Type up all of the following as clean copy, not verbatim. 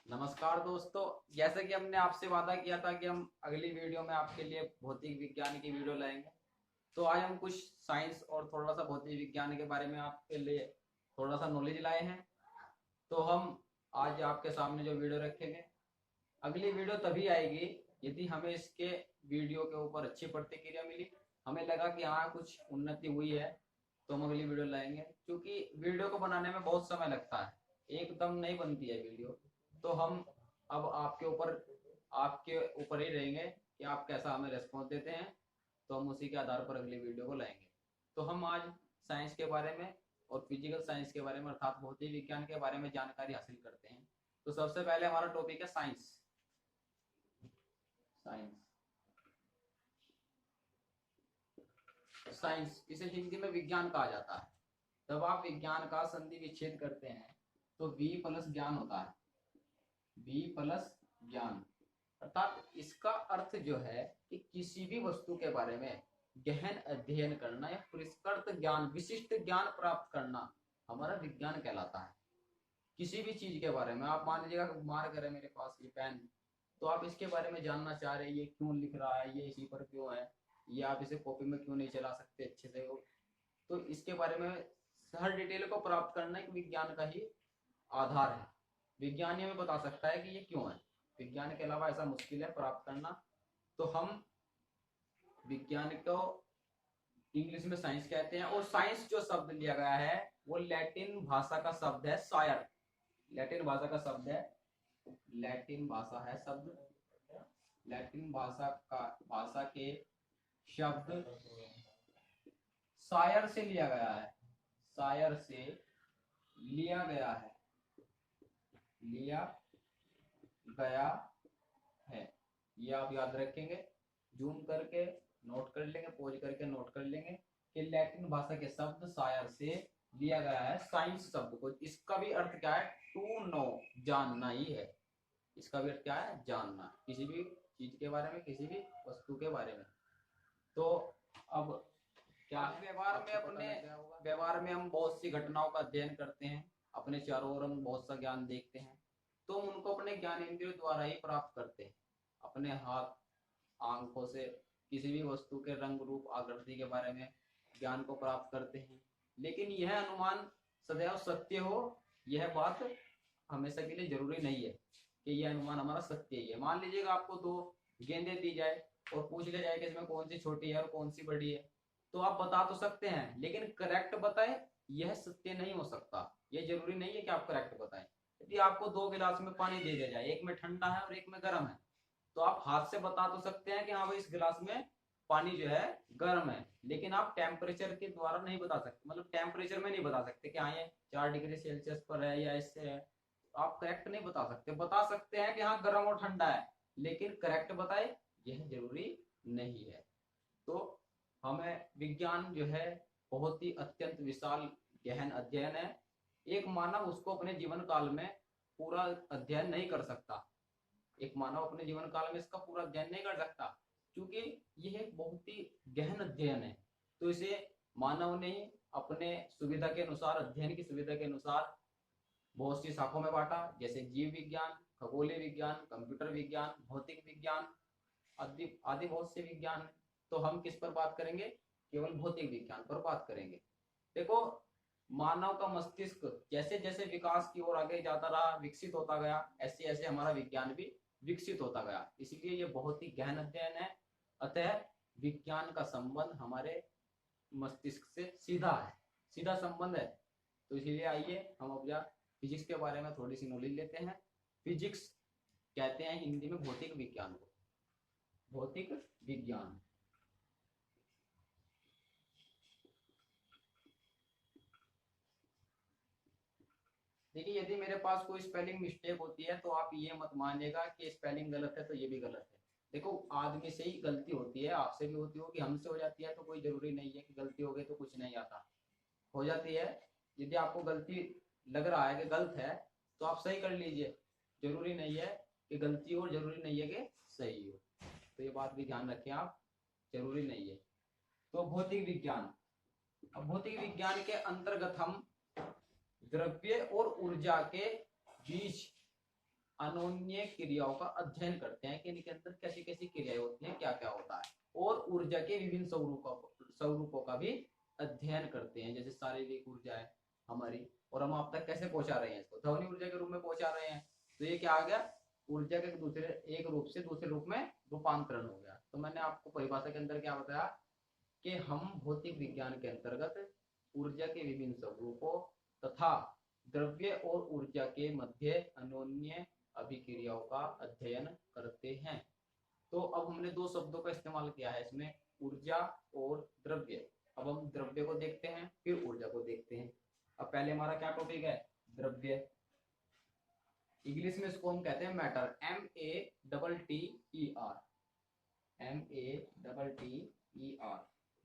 नमस्कार दोस्तों। जैसे कि हमने आपसे वादा किया था कि हम अगली वीडियो में आपके लिए भौतिक विज्ञान की वीडियो लाएंगे, तो आज हम कुछ साइंस और थोड़ा सा भौतिक विज्ञान के बारे में आपके लिए थोड़ा सा नॉलेज लाए हैं। तो हम आज आपके सामने जो वीडियो रखेंगे, अगली वीडियो तभी आएगी यदि हमें इसके वीडियो के ऊपर अच्छी प्रतिक्रिया मिली, हमें लगा कि हाँ कुछ उन्नति हुई है, तो हम अगली वीडियो लाएंगे। क्योंकि वीडियो को बनाने में बहुत समय लगता है, एकदम नहीं बनती है वीडियो। तो हम अब आपके ऊपर ही रहेंगे कि आप कैसा हमें रिस्पॉन्स देते हैं, तो हम उसी के आधार पर अगली वीडियो को लाएंगे। तो हम आज साइंस के बारे में और फिजिकल साइंस के बारे में अर्थात भौतिक विज्ञान के बारे में जानकारी हासिल करते हैं। तो सबसे पहले हमारा टॉपिक है साइंस। साइंस साइंस इसे हिंदी में विज्ञान कहा जाता है। जब आप विज्ञान का संधि विच्छेद करते हैं तो वी प्लस ज्ञान होता है। वी प्लस ज्ञान अर्थात इसका अर्थ जो है कि किसी भी वस्तु के बारे में गहन अध्ययन करना या परिष्कृत ज्ञान, विशिष्ट ज्ञान प्राप्त करना हमारा विज्ञान कहलाता है। किसी भी चीज के बारे में, आप मान लीजिएगा मार्कर है मेरे पास, ये पेन, तो आप इसके बारे में जानना चाह रहे हैं ये क्यों लिख रहा है, ये इसी पर क्यों है, ये आप इसे कॉपी में क्यों नहीं चला सकते अच्छे से। तो इसके बारे में हर डिटेल को प्राप्त करना एक विज्ञान का ही आधार है। विज्ञान ही हमें बता सकता है कि ये क्यों है। विज्ञान के अलावा ऐसा मुश्किल है प्राप्त करना। तो हम विज्ञान को इंग्लिश में साइंस कहते हैं। और साइंस जो शब्द लिया गया है वो लैटिन भाषा का शब्द है शायर। लैटिन भाषा का शब्द है, लैटिन भाषा है शब्द, लैटिन भाषा के शब्द शायर से लिया गया है। शायर से लिया गया है, लिया गया है। ये आप याद रखेंगे, जूम करके नोट कर लेंगे, पॉज करके नोट कर लेंगे कि लैटिन भाषा के शब्द शायर से लिया गया है साइंस शब्द को। इसका भी अर्थ क्या है? टू नो, जानना ही है। इसका भी अर्थ क्या है? जानना, किसी भी चीज के बारे में, किसी भी वस्तु के बारे में। तो अब क्या व्यवहार में हम बहुत सी घटनाओं का अध्ययन करते हैं, अपने चारों ओर हम बहुत सा ज्ञान देखते हैं, तो हम उनको अपने ज्ञान इंद्रियों द्वारा ही प्राप्त करते हैं। अपने हाथ, आंखों से किसी भी वस्तु के रंग, रूप, आकृति के बारे में ज्ञान को प्राप्त करते हैं। लेकिन यह अनुमान सदैव सत्य हो, यह बात हमेशा के लिए जरूरी नहीं है कि यह अनुमान हमारा सत्य ही है। मान लीजिएगा आपको दो गेंदें दी जाए और पूछ लिया जाए कि इसमें कौन सी छोटी है और कौन सी बड़ी है, तो आप बता तो सकते हैं, लेकिन करेक्ट बताए यह सत्य नहीं हो सकता। यह जरूरी नहीं है कि आप करेक्ट बताएं। यदि आपको दो गिलास में पानी दे दिया जाए, एक में ठंडा है और एक में गर्म है, तो आप हाथ से बता तो सकते हैं कि हाँ भाई इस गिलास में पानी जो है गर्म है, लेकिन आप टेम्परेचर के द्वारा नहीं बता सकते, मतलब टेम्परेचर में नहीं बता सकते कि हाँ ये 4 डिग्री सेल्सियस पर है या इससे है। आप करेक्ट नहीं बता सकते। बता सकते हैं कि हाँ गर्म और ठंडा है, लेकिन करेक्ट बताए यह जरूरी नहीं है। तो हमें विज्ञान जो है बहुत ही अत्यंत विशाल गहन अध्ययन है। एक मानव उसको अपने जीवन काल में पूरा अध्ययन नहीं कर सकता। एक मानव अपने जीवन काल में इसका पूरा अध्ययन नहीं कर सकता, क्योंकि यह एक बहुत ही गहन अध्ययन है। तो इसे मानव ने अपने सुविधा के अनुसार, अध्ययन की सुविधा के अनुसार बहुत सी शाखाओं में बांटा, जैसे जीव विज्ञान, खगोलीय विज्ञान, कंप्यूटर विज्ञान, भौतिक विज्ञान आदि आदि बहुत से विज्ञान है। तो हम किस पर बात करेंगे? केवल भौतिक विज्ञान पर बात करेंगे। देखो, मानव का मस्तिष्क जैसे जैसे विकास की ओर आगे जाता रहा, विकसित होता गया, ऐसे ऐसे हमारा विज्ञान भी विकसित होता गया। इसलिए ये बहुत ही गहन अध्ययन है। अतः विज्ञान का संबंध हमारे मस्तिष्क से सीधा है, सीधा संबंध है। तो इसीलिए आइए हम अब फिजिक्स के बारे में थोड़ी सी नॉलेज लेते हैं। फिजिक्स कहते हैं हिंदी में भौतिक विज्ञान को, भौतिक विज्ञान। देखिए, यदि मेरे पास कोई स्पेलिंग मिस्टेक होती है तो आप ये मत मानिएगा कि स्पेलिंग गलत है तो ये भी गलत है। देखो, आदमी से ही गलती होती है, आपसे भी होती होगी, हमसे हो जाती है, तो कोई जरूरी नहीं है कि गलती हो गई तो कुछ नहीं आता, हो जाती है। यदि आपको गलती लग रहा है कि गलत है तो आप सही कर लीजिए। जरूरी नहीं है कि गलती हो और जरूरी नहीं है कि सही हो। तो ये बात भी ध्यान रखें आप, जरूरी नहीं है। तो भौतिक विज्ञान, अब भौतिक विज्ञान के अंतर्गत हम द्रव्य और ऊर्जा के बीच अनोन्य क्रियाओं का अध्ययन करते हैं कि इनके अंदर कैसी कैसी क्रियाएं होती हैं, क्या क्या होता है, और ऊर्जा के विभिन्न स्वरूपों का भी अध्ययन करते हैं। जैसे शारीरिक ऊर्जा है हमारी, और हम आप तक कैसे पहुंचा रहे हैं, इसको ध्वनि ऊर्जा के रूप में पहुंचा रहे हैं। तो ये क्या आ गया, ऊर्जा के दूसरे एक रूप से दूसरे रूप में रूपांतरण हो गया। तो मैंने आपको परिभाषा के अंदर क्या बताया कि हम भौतिक विज्ञान के अंतर्गत ऊर्जा के विभिन्न स्वरूपों तथा द्रव्य और ऊर्जा के मध्य अनोन्य अभिक्रियाओं का अध्ययन करते हैं। तो अब हमने दो शब्दों का इस्तेमाल किया है इसमें, ऊर्जा और द्रव्य। अब हम द्रव्य को देखते हैं, फिर ऊर्जा को देखते हैं। अब पहले हमारा क्या टॉपिक है, द्रव्य। इंग्लिश में इसको हम कहते हैं मैटर, MATTER, MATTER,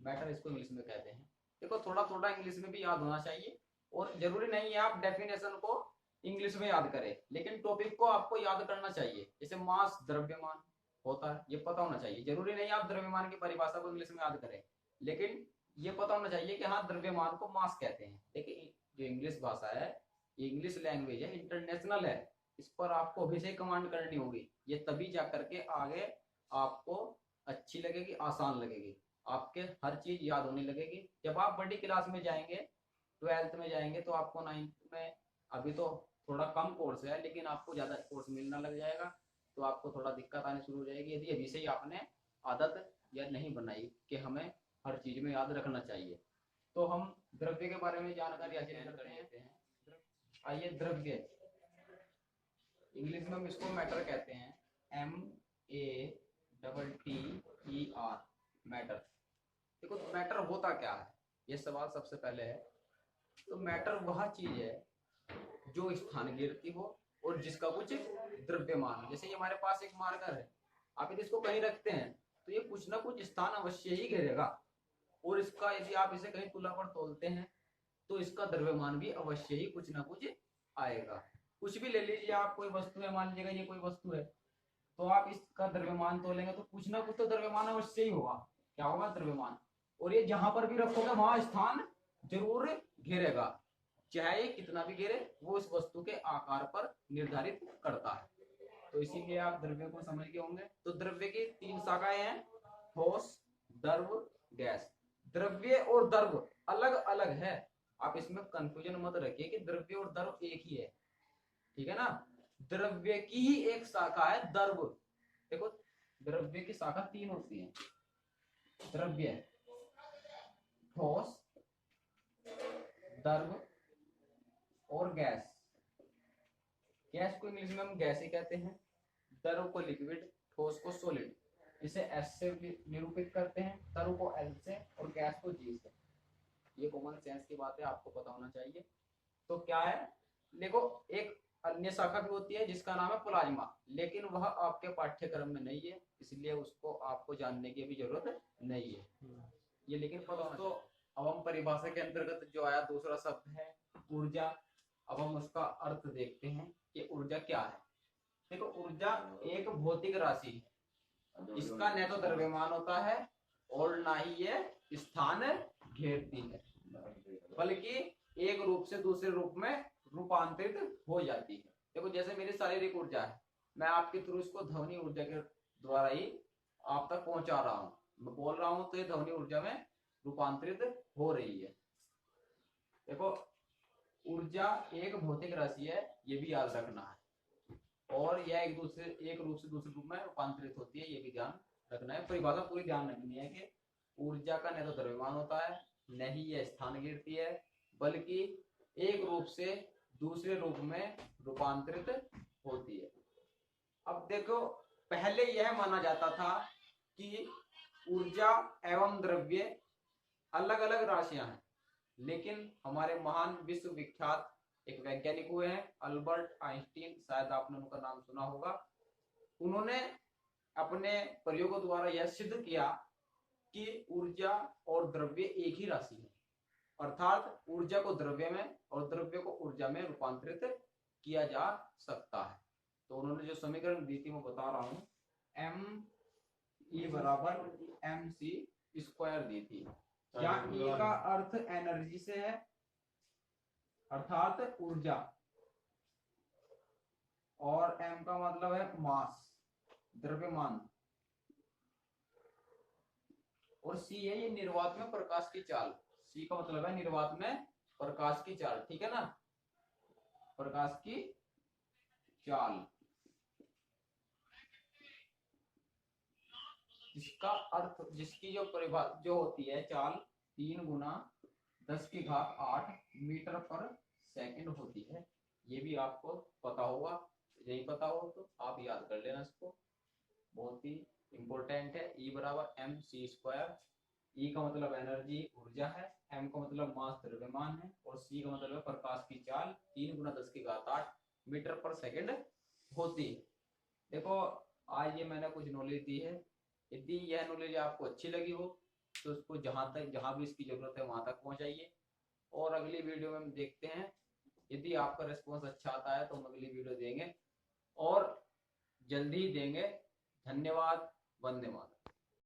मैटर इसको इंग्लिश में कहते हैं। देखो थोड़ा थोड़ा इंग्लिश में भी याद होना चाहिए, और जरूरी नहीं है आप डेफिनेशन को इंग्लिश में याद करें, लेकिन टॉपिक को आपको याद करना चाहिए। जैसे मास द्रव्यमान होता है, ये पता होना चाहिए। जरूरी नहीं आप द्रव्यमान की परिभाषा को इंग्लिश में याद करें, लेकिन ये पता होना चाहिए कि हाँ द्रव्यमान को मास कहते हैं। देखिए जो इंग्लिश भाषा है, इंग्लिश लैंग्वेज है, इंटरनेशनल है, इस पर आपको अभी से कमांड करनी होगी। ये तभी जा करके आगे आपको अच्छी लगेगी, आसान लगेगी, आपके हर चीज याद होने लगेगी। जब आप बड़ी क्लास में जाएंगे, 12th में जाएंगे, तो आपको 9th में, अभी तो थोड़ा कम कोर्स है लेकिन आपको ज्यादा कोर्स मिलना लग जाएगा, तो आपको थोड़ा दिक्कत आनी शुरू हो जाएगी यदि अभी से ही आपने आदत या नहीं बनाई कि हमें हर चीज में याद रखना चाहिए। तो हम द्रव्य के बारे में जानकारी हासिल कर लेते हैं। आइए, द्रव्य इंग्लिश में हम इसको मैटर कहते हैं, MATTER, मैटर। देखो मैटर होता क्या है, ये सवाल सबसे पहले है। तो मैटर वह चीज है जो स्थान घेरती हो और जिसका कुछ द्रव्यमान हो। जैसे ये हमारे पास एक मार्कर है, आप यदि इसको कहीं रखते हैं तो ये कुछ ना कुछ स्थान अवश्य ही घेरेगा, और इसका यदि आप इसे कहीं तुला पर तोलते हैं तो इसका द्रव्यमान भी अवश्य ही कुछ ना कुछ आएगा। कुछ भी ले लीजिए आप, कोई वस्तु है, मान लीजिएगा ये कोई वस्तु है, तो आप इसका द्रव्यमान तोलेंगे तो कुछ ना कुछ तो द्रव्यमान अवश्य ही होगा। क्या होगा, द्रव्यमान। और ये जहां पर भी रखोगे वहां स्थान जरूर घेरेगा, चाहे कितना भी घेरे, वो इस वस्तु के आकार पर निर्धारित करता है। तो इसीलिए आप द्रव्य को समझ गए होंगे। तो द्रव्य की 3 शाखाएं हैं, ठोस, द्रव, गैस। द्रव्य और द्रव अलग अलग है, आप इसमें कंफ्यूजन मत रखिए कि द्रव्य और द्रव एक ही है, ठीक है ना। द्रव्य की ही एक शाखा है द्रव। देखो द्रव्य की शाखा 3 होती है, द्रव्य, ठोस, द्रव और गैस। गैस को इंग्लिश में हम गैस ही कहते हैं, द्रव को लिक्विड, ठोस को सॉलिड। इसे एस से निरूपित करते हैं, द्रव को एल से और गैस को जी से। ये कॉमन सेंस की बात है, आपको पता होना चाहिए। तो क्या है, देखो एक अन्य शाखा भी होती है जिसका नाम है प्लाज्मा, लेकिन वह आपके पाठ्यक्रम में नहीं है, इसलिए उसको आपको जानने की भी जरूरत नहीं है, ये लेकिन पता होना। तो अब हम परिभाषा के अंतर्गत जो आया दूसरा शब्द है ऊर्जा। अब हम उसका अर्थ देखते हैं कि ऊर्जा क्या है। देखो ऊर्जा एक भौतिक राशि है, इसका न तो द्रव्यमान होता है और ना ही ये स्थान घेरती है, बल्कि एक रूप से दूसरे रूप में रूपांतरित हो जाती है। देखो जैसे मेरी शारीरिक ऊर्जा है, मैं आपके थ्रू इसको ध्वनि ऊर्जा के द्वारा ही आप तक पहुंचा रहा हूँ, मैं बोल रहा हूँ तो ये ध्वनि ऊर्जा में रूपांतरित हो रही है। देखो ऊर्जा एक भौतिक राशि है, ये भी याद रखना है, और यह एक रूप से दूसरे रूप में रूपांतरित होती है, ये भी ध्यान रखना है। परिभाषा पूरी ध्यान रखनी है कि ऊर्जा का न तो द्रव्यमान होता है, न ही यह स्थान घेरती है, बल्कि एक रूप से दूसरे रूप में रूपांतरित होती है। अब देखो पहले यह माना जाता था कि ऊर्जा एवं द्रव्य अलग अलग राशियां हैं, लेकिन हमारे महान विश्व विख्यात एक वैज्ञानिक हुए हैं अल्बर्ट आइंस्टीन, शायद आपने उनका नाम सुना होगा। उन्होंने अपने प्रयोगों द्वारा यह सिद्ध किया कि ऊर्जा और द्रव्य एक ही राशि है, अर्थात ऊर्जा को द्रव्य में और द्रव्य को ऊर्जा में रूपांतरित किया जा सकता है। तो उन्होंने जो समीकरण दी थी मैं बता रहा हूं, ME = mc² दी थी। यहाँ E का अर्थ एनर्जी से है, अर्थात ऊर्जा, और m का मतलब है मास, द्रव्यमान, और c है ये निर्वात में प्रकाश की चाल। c का मतलब है निर्वात में प्रकाश की चाल, ठीक है ना, प्रकाश की चाल, जिसका अर्थ, जिसकी जो परिभाषा जो होती है चाल 3 गुना 10⁸ मीटर पर सेकंड होती है। ये भी आपको पता होगा, यही पता हो तो आप याद कर लेना इसको, बहुत ही इंपॉर्टेंट है। E बराबर एम सी स्क्वायर। E का मतलब एनर्जी ऊर्जा है, M का मतलब मास द्रव्यमान है, और C का मतलब है प्रकाश की चाल 3 गुना 10⁸ मीटर पर सेकंड होती है। देखो आज ये मैंने कुछ नॉलेज दी है, यदि यह नॉलेज आपको अच्छी लगी हो तो उसको जहां भी इसकी जरूरत है वहां तक पहुंचाइए, और अगली वीडियो में हम देखते हैं। यदि आपका रिस्पॉन्स अच्छा आता है तो हम अगली वीडियो देंगे, और जल्दी ही देंगे। धन्यवाद। वंदे मातरम।